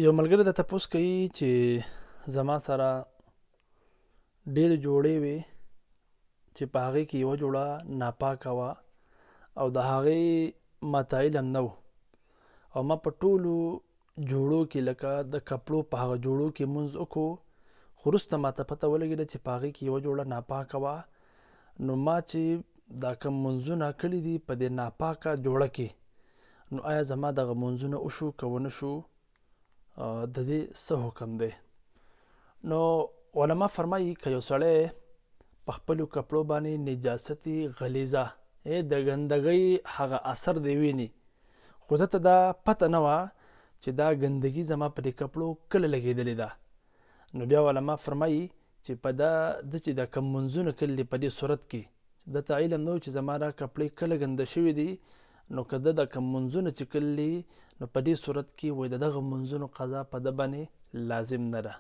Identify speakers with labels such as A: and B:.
A: یو ملګری د تپوس کوي چې زما سره ډېرې جوړې وې چې په هغې کې یوه جوړه ناپاکه وه او د هغې ماته علم نه و او ما په ټولو جوړو کې لکه د کپړو په هغه جوړو کې مونځ وکړو، خو وروسته ماته پته ولګېده چې په هغې کې یوه جوړه ناپاکه وه. نو ما چې دا کوم مونځونه کړي دي په دې ناپاکه جوړه کې، نو آیا زما دغه مونځونه وشو که ونه شو، د دې څه حکم دی؟ نو علما فرمایي که یو سړی په خپلو کپړو باندې نجاستي غلیظه د ګندګۍ هغه اثر دی ویني، خو ده ته دا پته نه وه چې دا ګندګي زما په دې کپړو کله لګېدلې ده. نو بیا علما فرمایي چې په ده چې دا کوم منځونه کړي دي په دې صورت کې ده ته علم نه و چې زما دا کپړې کله ګنده شوي دي، نو که ده دا کوم منځونه چې کړي نو په دې صورت کې وایي د دغه منځونو قضا په ده باندې لازم نه ده.